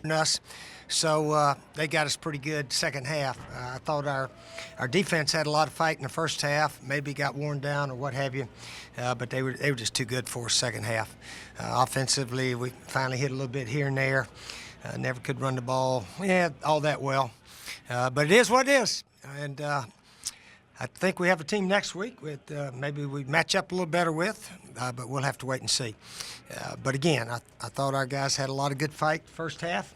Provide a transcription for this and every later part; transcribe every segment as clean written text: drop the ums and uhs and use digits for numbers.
us. So they got us pretty good second half. I thought our defense had a lot of fight in the first half, maybe got worn down or what have you, but they were just too good for us second half. Offensively, we finally hit a little bit here and there. Never could run the ball, all that well. But it is what it is. And I think we have a team next week with maybe we match up a little better with, but we'll have to wait and see. But again, I thought our guys had a lot of good fight first half,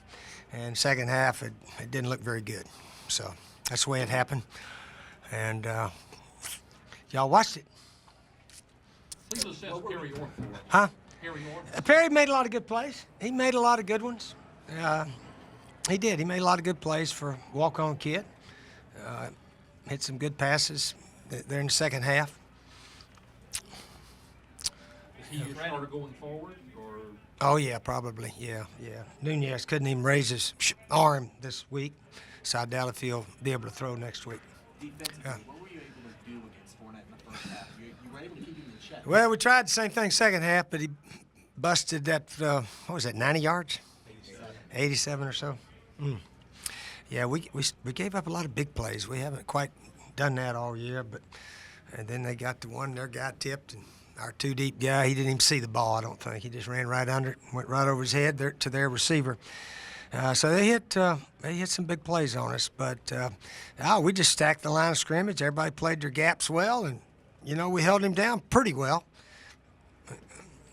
and second half it didn't look very good. So that's the way it happened. And y'all watched it. Huh? Perry made a lot of good plays. He made a lot of good ones. He did. He made a lot of good plays for a walk-on kid. Hit some good passes there in the second half. Is he your starter going forward? Or? Oh, yeah, probably. Yeah. Nunez couldn't even raise his arm this week, so I doubt if he'll be able to throw next week. Defensively, what were you able to do against Fournette in the first half? You were able to keep him in check. Well, we tried the same thing second half, but he busted that, 90 yards? 87 or so. Yeah, we gave up a lot of big plays. We haven't quite done that all year, and then they got the one, their guy tipped, and our two deep guy, he didn't even see the ball, I don't think. He just ran right under it, went right over his head to their receiver. So they hit some big plays on us, but we just stacked the line of scrimmage. Everybody played their gaps well, and we held him down pretty well.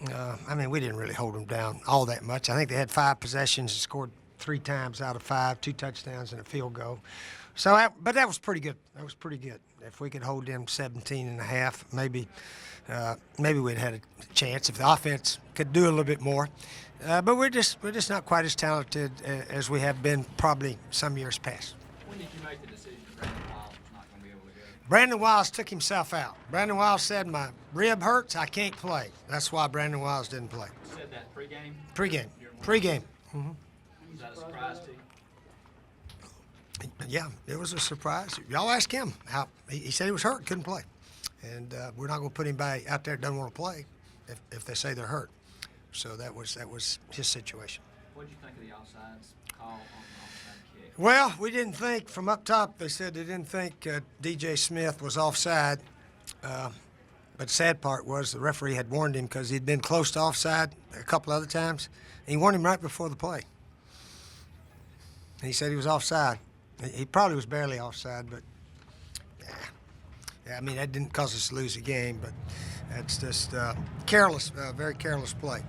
We didn't really hold them down all that much. I think they had 5 possessions and scored 3 times out of 5, 2 touchdowns and a field goal. So, but that was pretty good. That was pretty good. If we could hold them 17 and a half, maybe we'd had a chance if the offense could do a little bit more. But we're just not quite as talented as we have been probably some years past. When did you make the decision Brandon Wiles was not going to be able to go? Brandon Wiles took himself out. Brandon Wiles said, my rib hurts, I can't play. That's why Brandon Wiles didn't play. You said that pregame? Pregame. Mm-hmm. Was that a surprise to you? Yeah, it was a surprise. Y'all ask him how he said he was hurt, couldn't play, and we're not going to put anybody out there that doesn't want to play if they say they're hurt. So that was his situation. What did you think of the offsides call on the onside kick? Well, we didn't think from up top. They said they didn't think DJ Smith was offside. But the sad part was the referee had warned him because he'd been close to offside a couple other times. And he warned him right before the play. And he said he was offside. He probably was barely offside, but yeah, that didn't cause us to lose the game, but that's just careless, very careless play.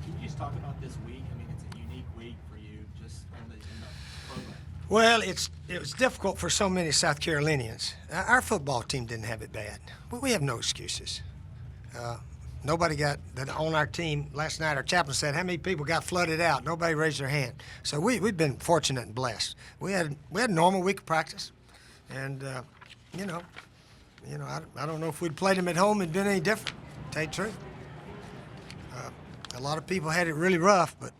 Can you just talk about this week? It's a unique week for you just in the program. Well, it was difficult for so many South Carolinians. Our football team didn't have it bad. We have no excuses. Nobody got that on our team last night. Our chaplain said, "How many people got flooded out?" Nobody raised their hand. So we've been fortunate and blessed. We had a normal week of practice, and I don't know if we'd played them at home and been any different. To tell you the truth, a lot of people had it really rough, but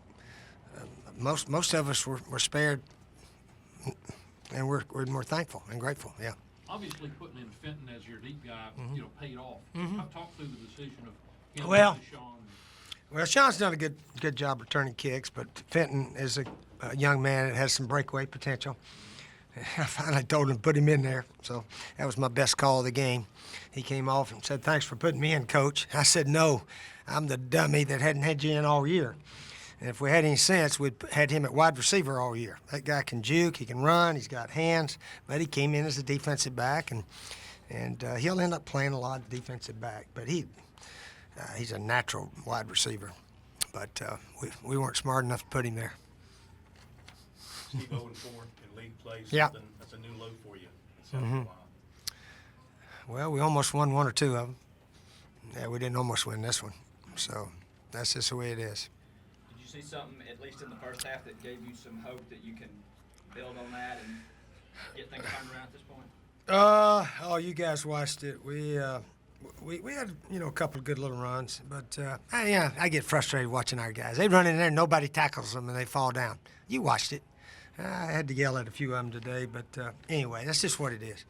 most of us were spared, and we're more thankful and grateful. Yeah. Obviously, putting in Fenton as your deep guy, paid off. I've talked through the decision of Well, Sean. Well, Sean's done a good job returning kicks, but Fenton is a young man that has some breakaway potential. I finally told him to put him in there, so that was my best call of the game. He came off and said, "Thanks for putting me in, Coach." I said, "No, I'm the dummy that hadn't had you in all year. And if we had any sense, we'd had him at wide receiver all year. That guy can juke, he can run, he's got hands, but he came in as a defensive back, and he'll end up playing a lot of defensive back. But he's a natural wide receiver, but we weren't smart enough to put him there." Steve 0-4 in league play. Yeah. That's a new low for you. In South Carolina. Well, we almost won 1 or 2 of them. Yeah, we didn't almost win this one, so that's just the way it is. Did you see something, at least in the first half, that gave you some hope that you can build on that and get things turned around at this point? You guys watched it. We had a couple of good little runs, but I get frustrated watching our guys. They run in there, nobody tackles them, and they fall down. You watched it. I had to yell at a few of them today, but anyway, that's just what it is.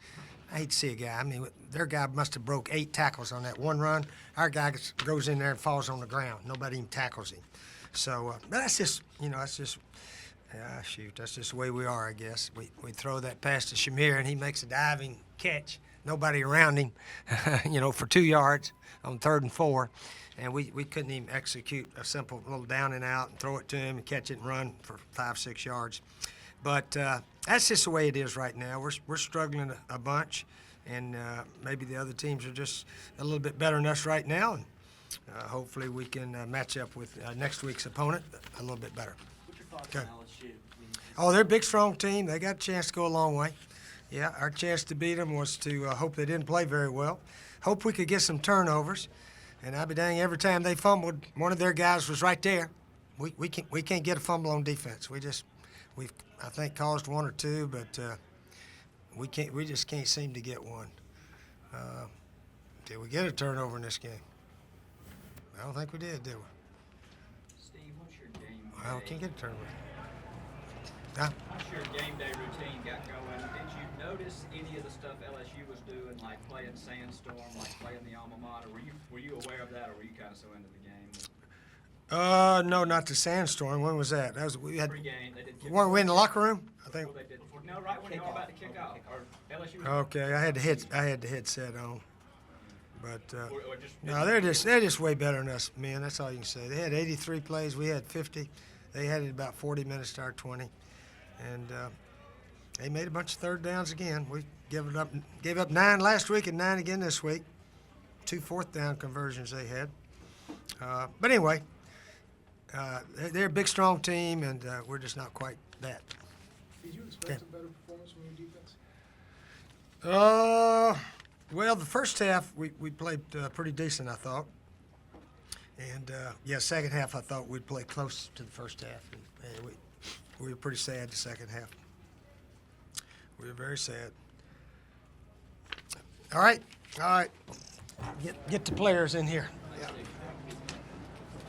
I hate to see a guy. I mean, their guy must have broke 8 tackles on that one run. Our guy goes in there and falls on the ground. Nobody even tackles him. So, but that's just, that's just, shoot, that's just the way we are, I guess. We throw that pass to Shamir, and he makes a diving catch. Nobody around him, for 2 yards on 3rd and 4. And we couldn't even execute a simple little down and out and throw it to him and catch it and run for 5-6 yards. But that's just the way it is right now. We're struggling a bunch, and maybe the other teams are just a little bit better than us right now. And hopefully we can match up with next week's opponent a little bit better. What's your thoughts Okay. on LSU? Oh, they're a big, strong team. They got a chance to go a long way. Yeah, our chance to beat them was to hope they didn't play very well. Hope we could get some turnovers. And I'll be dang, every time they fumbled, one of their guys was right there. We can't get a fumble on defense. We've I think caused 1 or 2, but we just can't seem to get one. Did we get a turnover in this game? I don't think we did we? Steve, what's your game day? Well, we can't get a turnover. Huh? What's your game day routine got going? Did you notice any of the stuff LSU was doing, like playing Sandstorm, like playing the alma mater? Were you aware of that, or were you kind of so into the game? No, not the Sandstorm. When was that? We had. Pre-game, they did kick Weren't we in the locker room? I think. Well, they did. No, right when they were about to kick off, or LSU was. Okay, I had the headset on, but Or just, no, they're just way better than us, man. That's all you can say. They had 83 plays, we had 50. They had it about 40 minutes to our 20, and they made a bunch of 3rd downs again. We gave up 9 last week and 9 again this week. 2 4th down conversions they had, but anyway, they're a big, strong team, and we're just not quite that. Did you expect a better performance from your defense? Well, the first half we played pretty decent, I thought. And second half I thought we'd play close to the first half. And we were pretty sad the second half. We were very sad. All right. Get the players in here. Thanks, Steve.